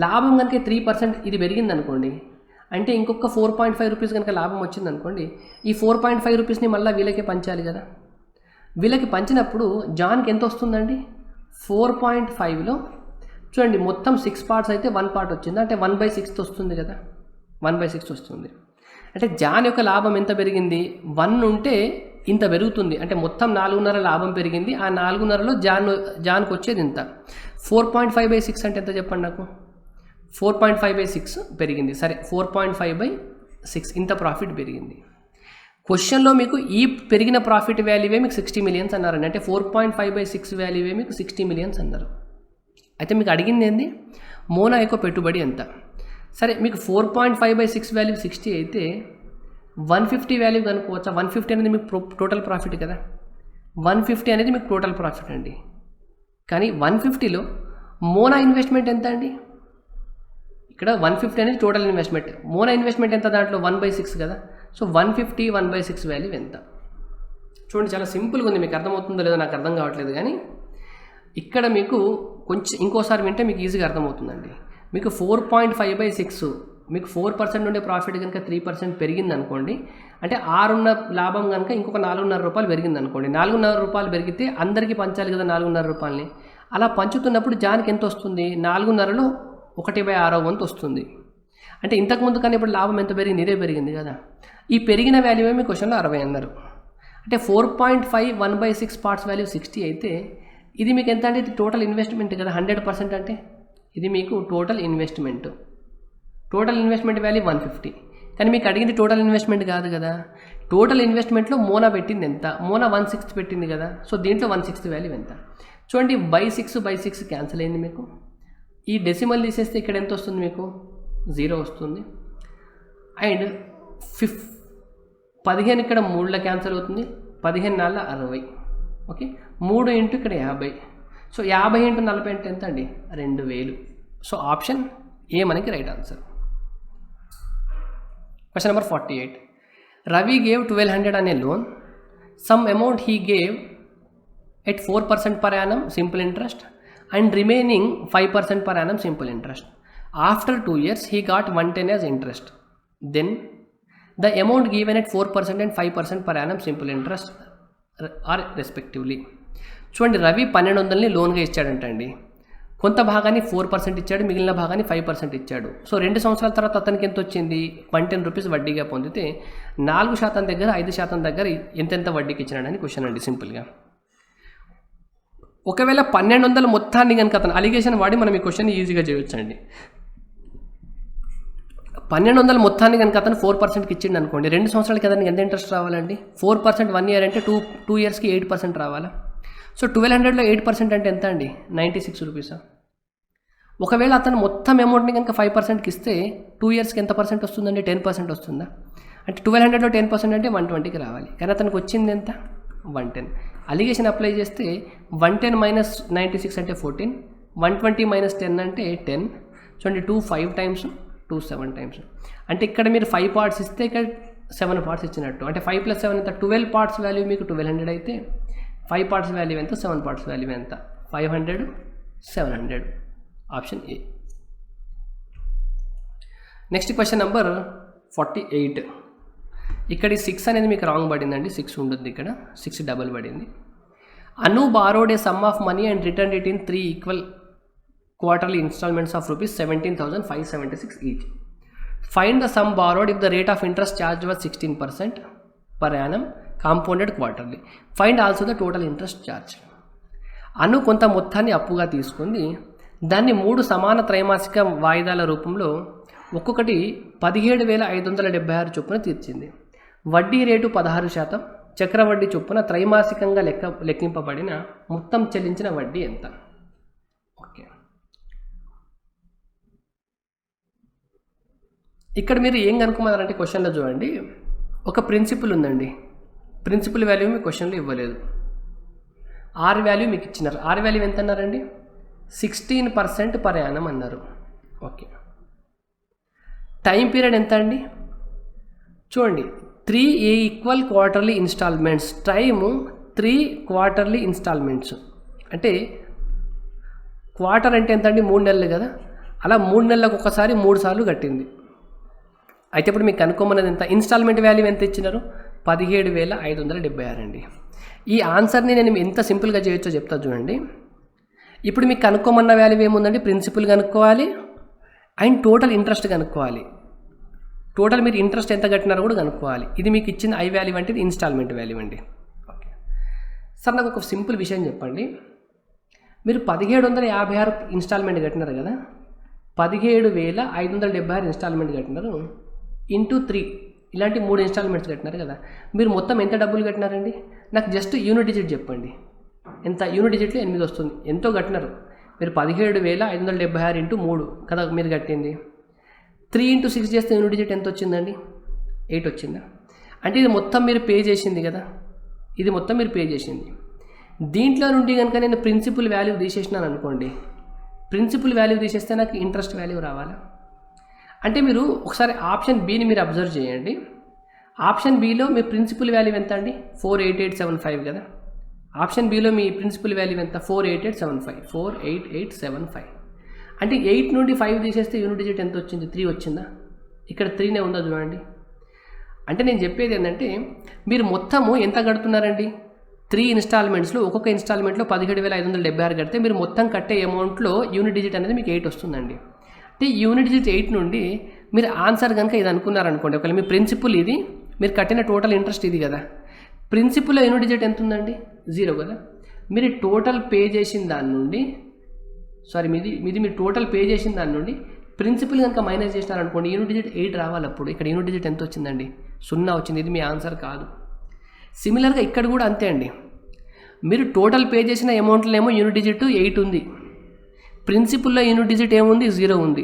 లాభం కనుక 3% ఇది పెరిగింది అనుకోండి, అంటే ఇంకొక 4.5 రూపీస్ కనుక లాభం వచ్చింది అనుకోండి, ఈ 4.5 రూపీస్ని మళ్ళీ వీళ్ళకే పంచాలి కదా. వీళ్ళకి పంచినప్పుడు జాన్కి ఎంత వస్తుందండి? 4.5లో చూడండి, మొత్తం 6 పార్ట్స్ అయితే 1 పార్ట్ వచ్చింది, అంటే 1/6 వస్తుంది కదా. 1/6 వస్తుంది. అంటే జాన్ యొక్క లాభం ఎంత పెరిగింది? 1 ఉంటే ఇంత పెరుగుతుంది, అంటే మొత్తం 4.5 లాభం పెరిగింది. ఆ 4.5లో జాన్కి వచ్చేది ఇంత. 4.5/6 అంటే ఎంత చెప్పండి నాకు? 4.5/6 పెరిగింది. సరే, 4.5/6 ఇంత ప్రాఫిట్ పెరిగింది. క్వశ్చన్లో మీకు ఈ పెరిగిన ప్రాఫిట్ వాల్యూవే మీకు 60 మిలియన్స్ అన్నారండి. అంటే 4.5/6 వాల్యూవే మీకు 60 మిలియన్స్ అన్నారు. అయితే మీకు అడిగింది ఏంది? మోనా యొక్క పెట్టుబడి ఎంత? సరే, మీకు 4.5/6 వాల్యూ 60 అయితే 150 వాల్యూ కనుక్కోవచ్చా? 150 అనేది మీకు టోటల్ ప్రాఫిట్ కదా. 150 అనేది మీకు టోటల్ ప్రాఫిట్ అండి. కానీ 150లో మోనా ఇన్వెస్ట్మెంట్ ఎంత అండి? ఇక్కడ 150 అనేది టోటల్ ఇన్వెస్ట్మెంట్. మోనా ఇన్వెస్ట్మెంట్ ఎంత దాంట్లో? 1/6 కదా. సో 150 1/6 వాల్యూ ఎంత? చూడండి, చాలా సింపుల్గా ఉంది. మీకు అర్థమవుతుందో లేదో నాకు అర్థం కావట్లేదు, కానీ ఇక్కడ మీకు కొంచెం ఇంకోసారి వింటే మీకు ఈజీగా అర్థమవుతుందండి. మీకు 4.5/6 మీకు 4% ఉండే ప్రాఫిట్ కనుక 3% పెరిగింది అనుకోండి, అంటే 6 ఉన్న లాభం కనుక ఇంకొక 4.5 రూపాయలు పెరిగింది అనుకోండి. 4.5 రూపాయలు పెరిగితే అందరికీ పంచాలి కదా 4.5 రూపాయలని. అలా పంచుతున్నప్పుడు జాన్కి ఎంత వస్తుంది? 4.5లో 1/6 వంతు వస్తుంది. అంటే ఇంతకుముందు కానీ ఇప్పుడు లాభం ఎంత పెరిగింది? ఇదే పెరిగింది కదా. ఈ పెరిగిన వాల్యూ మీ క్వశ్చన్లో 60 అన్నారు. అంటే 4.5 1/6 పార్ట్స్ వాల్యూ 60 అయితే ఇది మీకు ఎంత అంటే ఇది టోటల్ ఇన్వెస్ట్మెంట్ కదా. 100% అంటే ఇది మీకు total investment. Total investment value 150. కానీ మీకు అడిగింది టోటల్ ఇన్వెస్ట్మెంట్ కాదు కదా. టోటల్ ఇన్వెస్ట్మెంట్లో మోనా పెట్టింది ఎంత? మోనా 1/6 పెట్టింది కదా. సో దీంట్లో 1/6 వాల్యూ ఎంత? చూడండి, బై 6 క్యాన్సిల్ అయింది మీకు. ఈ డెసిమల్ తీసేస్తే ఇక్కడ ఎంత వస్తుంది మీకు? 0 వస్తుంది. అండ్ 15 ఇక్కడ 3లో క్యాన్సిల్ అవుతుంది. 15 4 60. ఓకే, 3 ఇంటూ ఇక్కడ 50. సో 50 ఇంటూ 40 అంటే ఎంత అండి? 2000. సో ఆప్షన్ ఏ మనకి right answer. Question number 48. Ravi gave 1200 on a loan. Some amount he gave at 4% per annum simple interest and remaining 5% per annum simple interest. After 2 years he got 110 as interest. Then the amount given at 4% and 5% per annum simple interest are respectively. చూడండి, రవి 1200ని లోన్గా ఇచ్చాడంటండి. కొంత భాగాన్ని 4% ఇచ్చాడు, మిగిలిన భాగాన్ని 5% ఇచ్చాడు. So 2 సంవత్సరాల తర్వాత అతనికి ఎంత వచ్చింది? 110 రూపీస్ వడ్డీగా పొందితే 4% దగ్గర 5% దగ్గర ఎంతెంత వడ్డీకి ఇచ్చినాడని క్వశ్చన్ అండి సింపుల్గా. ఒకవేళ 1200 మొత్తాన్ని కనుక అతను అలిగేషన్ వాడి మనం ఈ క్వశ్చన్ ఈజీగా చేయొచ్చండి. 1200 మొత్తాన్ని కనుక అతను 4%కి ఇచ్చిండు అనుకోండి, 2 సంవత్సరాలకి అతనికి ఎంత ఇంట్రెస్ట్ రావాలండి? 4% 1 ఇయర్ అంటే 2 ఇయర్స్కి 8% రావాలా? సో 1200లో 8% అంటే ఎంత అండి? 96 రూపీసా? ఒకవేళ అతను మొత్తం అమౌంట్ని కనుక 5%కి ఇస్తే 2 ఇయర్స్కి ఎంత పర్సెంట్ వస్తుందండి? 10% వస్తుందా? అంటే 1200లో 10% అంటే 120కి రావాలి. కానీ అతనికి వచ్చింది ఎంత? 110. అలిగేషన్ అప్లై చేస్తే 110 మైనస్ 96 అంటే 14, 120 మైనస్ 10 అంటే 10. చూడండి, 2 5 టైమ్స్, 2 7 టైమ్స్. అంటే ఇక్కడ మీరు 5 పార్ట్స్ ఇస్తే ఇక్కడ 7 పార్ట్స్ ఇచ్చినట్టు. అంటే 5 + 7 ఎంత? 12 పార్ట్స్ వాల్యూ మీకు 1200 అయితే 5 పార్ట్స్ వాల్యూ ఎంత? 7 పార్ట్స్ వాల్యూ ఎంత? 500 700. Option A. Next question number 48. ఇక్కడ ఈ 6 అనేది మీకు రాంగ్ పడిందండి. 6 ఉంటుంది ఇక్కడ, 6 డబల్ పడింది. Anu borrowed a sum of money and return it in 3 equal quarterly installments of rupees 17,576 each. Find the sum borrowed if the rate of interest charged was 16% per annum compounded quarterly. Find also the total interest charge. అను కొంత మొత్తాన్ని అప్పుగా తీసుకుంది. దాన్ని 3 సమాన త్రైమాసిక వాయిదాల రూపంలో ఒక్కొక్కటి 17,576 చొప్పున తీర్చింది. వడ్డీ రేటు 16%, చక్రవడ్డీ చొప్పున త్రైమాసికంగా లెక్కింపబడిన మొత్తం చెల్లించిన వడ్డీ ఎంత? ఓకే, ఇక్కడ మీరు ఏం కనుక్కోమన్నారంటే క్వశ్చన్లో చూడండి, ఒక ప్రిన్సిపల్ ఉందండి. ప్రిన్సిపల్ వాల్యూ మీ క్వశ్చన్లో ఇవ్వలేదు. ఆర్ వాల్యూ మీకు ఇచ్చినారు. ఆర్ వాల్యూ ఎంత అన్నారండి? 16% పర్ యానం అన్నారు. ఓకే, టైం పీరియడ్ ఎంత అండి? చూడండి, 3 equal quarterly installments. Time 3 quarterly installments. అంటే క్వార్టర్ అంటే ఎంత అండి? 3 నెలలు కదా. అలా 3 నెలలకు ఒకసారి 3 సార్లు కట్టింది. అయితే ఇప్పుడు మీకు కనుక్కోమన్నది ఎంత? ఇన్స్టాల్మెంట్ వాల్యూ ఎంత ఇచ్చినారు? 17,576 అండి. ఈ ఆన్సర్ని నేను ఎంత సింపుల్గా చేయొచ్చో చెప్తా చూడండి. ఇప్పుడు మీకు కనుక్కోమన్న వాల్యూ ఏముందండి? ప్రిన్సిపల్ కనుక్కోవాలి అండ్ టోటల్ ఇంట్రెస్ట్ కనుక్కోవాలి. టోటల్ మీరు ఇంట్రెస్ట్ ఎంత కట్టినారో కూడా కనుక్కోవాలి. ఇది మీకు ఇచ్చిన ఐ వాల్యూ అంటే ఇది ఇన్స్టాల్మెంట్ వాల్యూ అండి. ఓకే సార్, నాకు ఒక సింపుల్ విషయం చెప్పండి. మీరు 1756 ఇన్స్టాల్మెంట్ కట్టినారు కదా, 17,576 ఇన్స్టాల్మెంట్ కట్టినారు ఇంటూ 3, ఇలాంటి 3 ఇన్స్టాల్మెంట్స్ కట్టినారు కదా. మీరు మొత్తం ఎంత డబ్బులు కట్టినారండి? నాకు జస్ట్ యూనిట్ డిజిట్ చెప్పండి. ఎంత యూనిట్ డిజిట్లో 8 వస్తుంది. ఎంతో కట్టినారు మీరు? 17,576 ఇంటూ 3 కదా మీరు కట్టింది. 3 ఇంటూ 6 చేస్తే యూనిట్ డిజిట్ ఎంత వచ్చిందండి? 8 వచ్చిందా? అంటే ఇది మొత్తం మీరు పే చేసింది కదా, ఇది మొత్తం మీరు పే చేసింది. దీంట్లో నుండి కనుక నేను ప్రిన్సిపల్ వాల్యూ తీసేసినాను అనుకోండి, ప్రిన్సిపల్ వాల్యూ తీసేస్తే నాకు ఇంట్రెస్ట్ వాల్యూ రావాలా? అంటే మీరు ఒకసారి ఆప్షన్ బిని మీరు అబ్జర్వ్ చేయండి. ఆప్షన్ బిలో మీ ప్రిన్సిపల్ వాల్యూ ఎంత అండి? 48875 కదా. ఆప్షన్ బిలో మీ ప్రిన్సిపల్ వాల్యూ ఎంత? 48875. 48875 అంటే 8 నుండి 5 తీసేస్తే యూనిట్ డిజిట్ ఎంత వచ్చింది? 3 వచ్చిందా? ఇక్కడ 3నే ఉందా చూడండి. అంటే నేను చెప్పేది ఏంటంటే మీరు మొత్తము ఎంత కడుతున్నారండి, 3 ఇన్స్టాల్మెంట్స్లో ఒక్కొక్క ఇన్స్టాల్మెంట్లో 17,576 కడితే మీరు మొత్తం కట్టే అమౌంట్లో యూనిట్ డిజిట్ అనేది మీకు 8 వస్తుందండి. అంటే యూనిట్ డిజిట్ 8 నుండి మీరు ఆన్సర్ కనుక ఇది అనుకున్నారనుకోండి, ఒకవేళ మీ ప్రిన్సిపల్ ఇది, మీరు కట్టిన టోటల్ ఇంట్రెస్ట్ ఇది కదా, ప్రిన్సిపల్లో యూనిట్ డిజిట్ ఎంత ఉందండి, 0 కదా. మీరు టోటల్ పే చేసిన దాని నుండి మీరు టోటల్ పే చేసిన దాని నుండి ప్రిన్సిపల్ కనుక మైనస్ చేసినారనుకోండి, యూనిట్ డిజిట్ 8 రావాలి. అప్పుడు ఇక్కడ యూనిట్ డిజిట్ ఎంత వచ్చిందండి, 0 వచ్చింది. ఇది మీ ఆన్సర్ కాదు. సిమిలర్గా ఇక్కడ కూడా అంతే అండి. మీరు టోటల్ పే చేసిన అమౌంట్లోనేమో యూనిట్ డిజిట్ 8 ఉంది, ప్రిన్సిపల్లో యూనిట్ డిజిట్ ఏముంది, 0 ఉంది.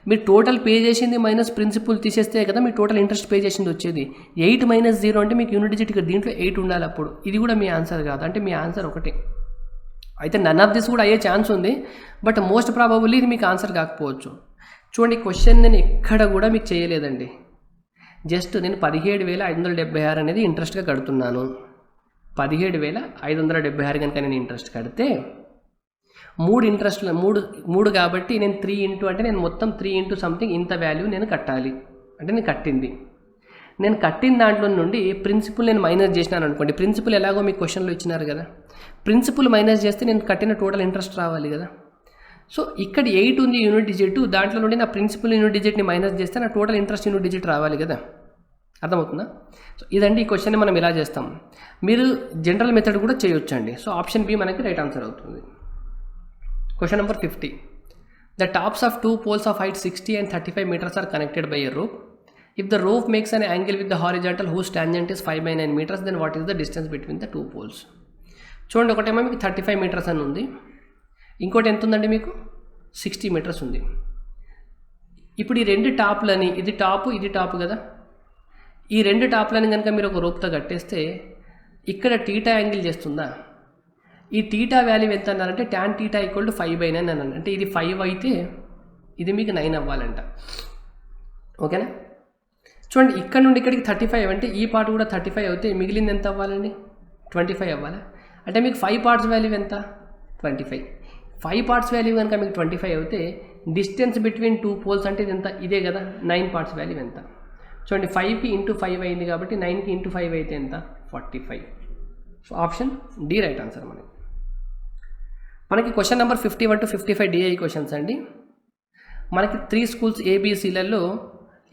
మీరు టోటల్ పే చేసింది మైనస్ ప్రిన్సిపల్ తీసేస్తే కదా మీ టోటల్ ఇంట్రెస్ట్ పే చేసింది వచ్చేది. 8 మైనస్ 0 అంటే మీకు యూనిట్ డిజిట్ ఇక్కడ దీంట్లో 8 ఉండాలి. అప్పుడు ఇది కూడా మీ ఆన్సర్ కాదు. అంటే మీ ఆన్సర్ ఒకటే. అయితే నన్ ఆఫ్ దిస్ కూడా అయ్యే ఛాన్స్ ఉంది, బట్ మోస్ట్ ప్రాబబుల్లీ ఇది మీకు ఆన్సర్ కాకపోవచ్చు. చూడండి, క్వశ్చన్ నేను ఎక్కడ కూడా మీకు చేయలేదండి. జస్ట్ నేను 17,576 అనేది ఇంట్రెస్ట్గా కడుతున్నాను. 17,576 కనుక నేను ఇంట్రెస్ట్ కడితే 3 ఇంట్రెస్ట్లు 3 కాబట్టి నేను 3 ఇంటూ అంటే నేను మొత్తం 3 ఇంటూ సంథింగ్ ఇంత వాల్యూ నేను కట్టాలి. అంటే నేను కట్టిన దాంట్లో నుండి ప్రిన్సిపల్ నేను మైనస్ చేసినాను అనుకోండి. ప్రిన్సిపల్ ఎలాగో మీకు క్వశ్చన్లో ఇచ్చినారు కదా, ప్రిన్సిపల్ మైనస్ చేస్తే నేను కట్టిన టోటల్ ఇంట్రెస్ట్ రావాలి కదా. సో ఇక్కడ 8 ఉంది యూనిట్ డిజిట్, దాంట్లో నుండి నా ప్రిన్సిపల్ యూనిట్ డిజిట్ని మైనస్ చేస్తే నా టోటల్ ఇంట్రెస్ట్ యూనిట్ డిజిట్ రావాలి కదా. అర్థమవుతుందా? సో ఇదండి ఈ క్వశ్చన్ని మనం ఇలా చేస్తాం. మీరు జనరల్ మెథడ్ కూడా చేయొచ్చండి. సో ఆప్షన్ బి మనకి రైట్ ఆన్సర్ అవుతుంది. Question number 50. The tops of 2 poles of height 60 and 35 meters are connected by a rope. If the rope makes an angle with the horizontal whose tangent is 5/9 meters, then what is the distance between the 2 poles? చూడండి, ఒకటేమో మీకు 35 meters అని ఉంది, ఇంకోటి ఎంత ఉందండి మీకు 60 meters ఉంది. ఇప్పుడు ఈ 2 టాప్లని, ఇది టాప్ కదా, ఈ 2 టాప్లని కనుక మీరు ఒక రోప్తో కట్టేస్తే ఇక్కడ టీటా యాంగిల్ చేస్తుందా? ఈ టీటా వాల్యూ ఎంత అన్నారంటే tan θ = 5/9 అన్నాను. అంటే ఇది 5 అయితే ఇది మీకు 9 అవ్వాలంట. ఓకేనా? చూడండి, ఇక్కడ నుండి ఇక్కడికి 35 అంటే ఈ పార్ట్ కూడా 35 అయితే మిగిలింది ఎంత అవ్వాలండి, 25 అవ్వాలి. అంటే మీకు 5 పార్ట్స్ వాల్యూ ఎంత, 25. 5 పార్ట్స్ వాల్యూ కనుక మీకు 25 అయితే డిస్టెన్స్ బిట్వీన్ 2 పోల్స్ అంటే ఇది ఎంత, ఇదే కదా, 9 పార్ట్స్ వాల్యూ ఎంత. చూడండి, 5కి ఇంటూ 5 అయింది కాబట్టి 9కి ఇంటూ 5 అయితే ఎంత, 45. So option D right answer. మనకి question number 51 to 55 DI questions అండి. మనకి 3 స్కూల్స్ ఏబిసిలలో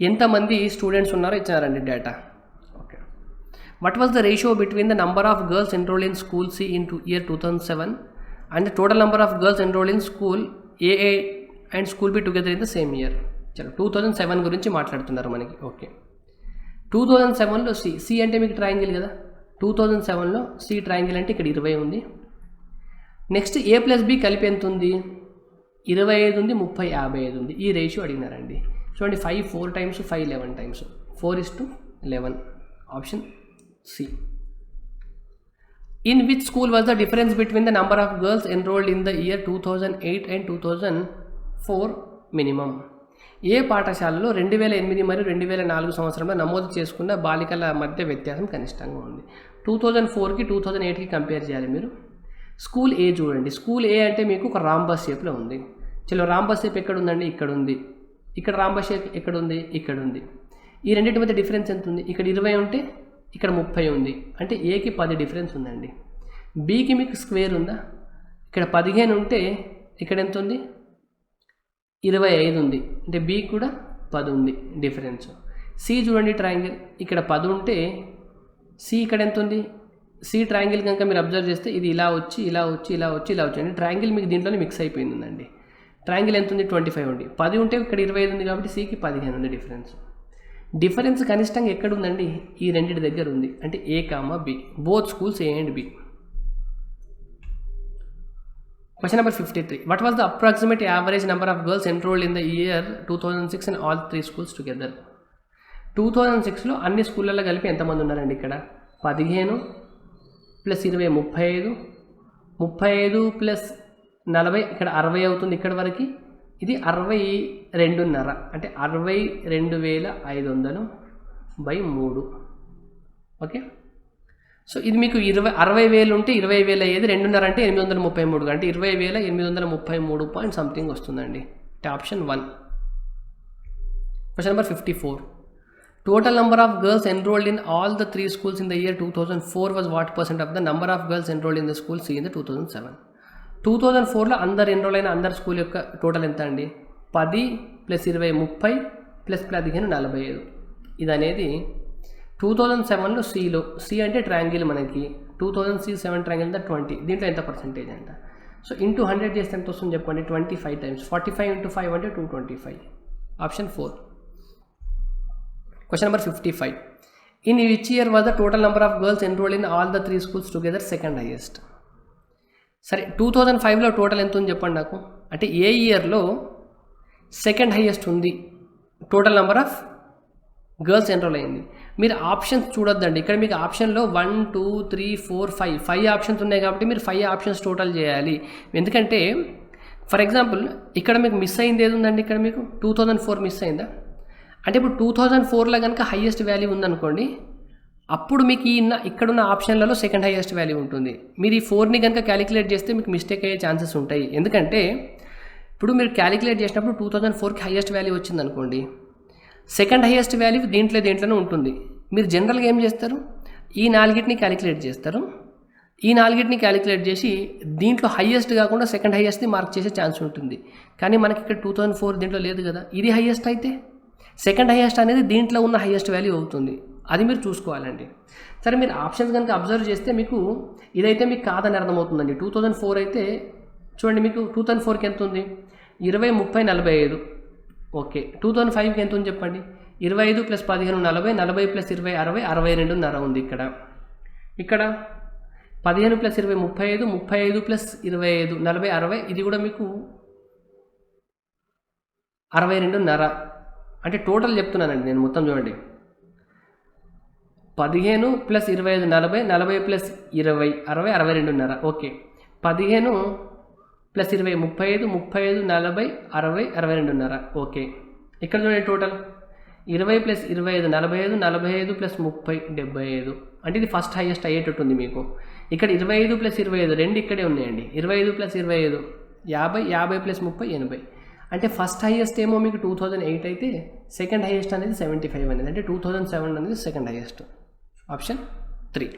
ఎంతమంది స్టూడెంట్స్ ఉన్నారో ఇచ్చారండి data. Okay, what was the ratio between the number of girls enrol in school C in year 2007 and the total number of girls enrol in school A and school B together in the same year. చలో 2007 గురించి మాట్లాడుతున్నారు మనకి. Okay, 2007లో C అంటే మీకు triangle కదా, 2007లో C triangle అంటే ఇక్కడ 20 ఉంది. నెక్స్ట్ ఏ ప్లస్ బి కలిపి ఎంత ఉంది, 25 ఉంది, 30, 55 ఉంది. ఈ రేషియో అడిగినారండి. చూడండి, 5 4 times, 5 11 times, 4:11. Option C. In which school was the difference between the number of girls enrolled in the year 2008 and 2004 minimum? ఏ పాఠశాలలో 2008 మరియు 2004 సంవత్సరంలో నమోదు చేసుకున్న బాలికల మధ్య వ్యత్యాసం కనిష్టంగా ఉంది? 2004కి 2008కి కంపేర్ చేయాలి మీరు. స్కూల్ ఏ చూడండి, స్కూల్ ఏ అంటే మీకు ఒక రాంబస్ షేప్లో ఉంది. చలో, రాంబస్ షేప్ ఎక్కడ ఉందండి, ఇక్కడ ఉంది. ఇక్కడ రాంబస్ షేప్ ఎక్కడ ఉంది, ఇక్కడ ఉంది. ఈ రెండింటి మధ్య డిఫరెన్స్ ఎంత ఉంది, ఇక్కడ 20 ఉంటే ఇక్కడ 30 ఉంది. అంటే ఏకి 10 డిఫరెన్స్ ఉందండి. బికి మీకు స్క్వేర్ ఉందా, ఇక్కడ 15 ఉంటే ఇక్కడ ఎంత ఉంది, 25 ఉంది. అంటే బికి కూడా 10 ఉంది డిఫరెన్స్. సి చూడండి, ట్రయాంగిల్ ఇక్కడ 10 ఉంటే సి ఇక్కడ ఎంత ఉంది, సి ట్రయాంగిల్ కనుక మీరు అబ్జర్వ్ చేస్తే ఇది ఇలా వచ్చి ఇలా వచ్చి ఇలా వచ్చి ఇలా వచ్చి అంటే ట్రయాంగిల్ మీకు దీంట్లోనే మిక్స్ అయిపోయిందండి. ట్రయాంగిల్ ఎంత ఉంది, 25 ఉంది. 10 ఉంటే ఇక్కడ 25 ఉంది కాబట్టి సికి 15 ఉంది డిఫరెన్స్ కనిష్టంగా ఎక్కడ ఉందండి, ఈ రెండింటి దగ్గర ఉంది. అంటే A comma B, both schools A and B. Question number 53. What was the approximate average number of girls enrolled in the year 2006 in all 3 schools together? 2006లో అన్ని స్కూళ్ళల్లో కలిపి ఎంతమంది ఉన్నారండి? ఇక్కడ 15 + 20 35, 35 + 40 ఇక్కడ 60 అవుతుంది. ఇక్కడ వరకు ఇది 62.5 అంటే 62,500/3. ఓకే, సో ఇది మీకు 60,000 ఉంటే 20,000 అయ్యేది, 2.5 అంటే 833 అంటే 20,833 పాయింట్ సంథింగ్ వస్తుందండి. Option 1. Question number 54. Total number of girls enrolled in all the 3 schools in the year 2004 was what percent of the number of girls enrolled in the school C in the 2007? 2004లో అందరు enrol అయిన అందరు school యొక్క total ఎంత అండి? 10 + 20 30 + 15 45. ఇది అనేది 2007లో సిలో, C అంటే ట్రయాంగిల్ మనకి 2007 ట్రయాంగిల్ ద 20, దీంట్లో ఎంత పర్సెంటేజ్ అంట? సో ఇంటూ 100 చేస్తే ఎంత వస్తుంది చెప్పండి? 25 టైమ్స్. 45 × 5 అంటే 225. Option 4. Question number 55. In which year was the total number of girls enrolled in all the 3 schools together second highest? సరే 2005లో టోటల్ ఎంత ఉంది చెప్పండి నాకు. అంటే ఏ ఇయర్లో సెకండ్ హైయెస్ట్ ఉంది total number of girls enrol అయింది? మీరు ఆప్షన్స్ చూడొద్దండి. ఇక్కడ మీకు ఆప్షన్లో 1 2 3 4 5 ఆప్షన్స్ ఉన్నాయి కాబట్టి మీరు 5 ఆప్షన్స్ టోటల్ చేయాలి. ఎందుకంటే ఫర్ ఎగ్జాంపుల్ ఇక్కడ మీకు మిస్ అయింది ఏది ఉందండి? ఇక్కడ మీకు 2004 మిస్ అయిందా? అంటే ఇప్పుడు 2004లో కనుక హైయెస్ట్ వాల్యూ ఉందనుకోండి, అప్పుడు మీకు ఇక్కడున్న ఆప్షన్లలో సెకండ్ హైయెస్ట్ వాల్యూ ఉంటుంది. మీరు ఈ 4ని కనుక క్యాలిక్యులేట్ చేస్తే మీకు మిస్టేక్ అయ్యే ఛాన్సెస్ ఉంటాయి. ఎందుకంటే ఇప్పుడు మీరు క్యాలిక్యులేట్ చేసినప్పుడు 2004కి హైయెస్ట్ వాల్యూ వచ్చిందనుకోండి, సెకండ్ హైయెస్ట్ వాల్యూ దేంట్లోనే ఉంటుంది. మీరు జనరల్గా ఏం చేస్తారు? ఈ 4ని క్యాలిక్యులేట్ చేస్తారు. ఈ 4ని క్యాలిక్యులేట్ చేసి దీంట్లో హైయెస్ట్ కాకుండా సెకండ్ హైయెస్ట్ని మార్క్ చేసే ఛాన్స్ ఉంటుంది. కానీ మనకి ఇక్కడ 2004 దీంట్లో లేదు కదా. ఇది హైయెస్ట్ అయితే సెకండ్ హైయెస్ట్ అనేది దీంట్లో ఉన్న హైయెస్ట్ వాల్యూ అవుతుంది. అది మీరు చూసుకోవాలండి. సరే మీరు ఆప్షన్స్ కనుక అబ్జర్వ్ చేస్తే మీకు ఇదైతే మీకు కాదని అర్థమవుతుందండి. 2004 అయితే చూడండి, మీకు 2004కి ఎంత ఉంది? 20 30 45. ఓకే. 2005కి ఎంత ఉంది చెప్పండి? 25 + 15 40, 40 + 20 60, 62.5 ఉంది. ఇక్కడ 15 + 20 35, 35 + 25 40 60, ఇది కూడా మీకు 62.5. అంటే టోటల్ చెప్తున్నానండి నేను మొత్తం. చూడండి 15 + 25 40, 40 + 20 60, 62.5. ఓకే. 15 + 20 35, 35 40 60, 62.5. ఓకే. ఇక్కడ చూడండి టోటల్ 20 + 25 45, 45 + 30 75. అంటే ఇది ఫస్ట్ హైయెస్ట్ అయ్యేటట్టు ఉంది మీకు. ఇక్కడ 25 + 25 రెండు ఇక్కడే ఉన్నాయండి. 25 + 25 50, 50 + 30 80. అంటే ఫస్ట్ హైయెస్ట్ ఏమో మీకు 2008 అయితే సెకండ్ హైయెస్ట్ అనేది 75 అనేది. అంటే 2007 అనేది సెకండ్ హైయెస్ట్. ఆప్షన్ 3.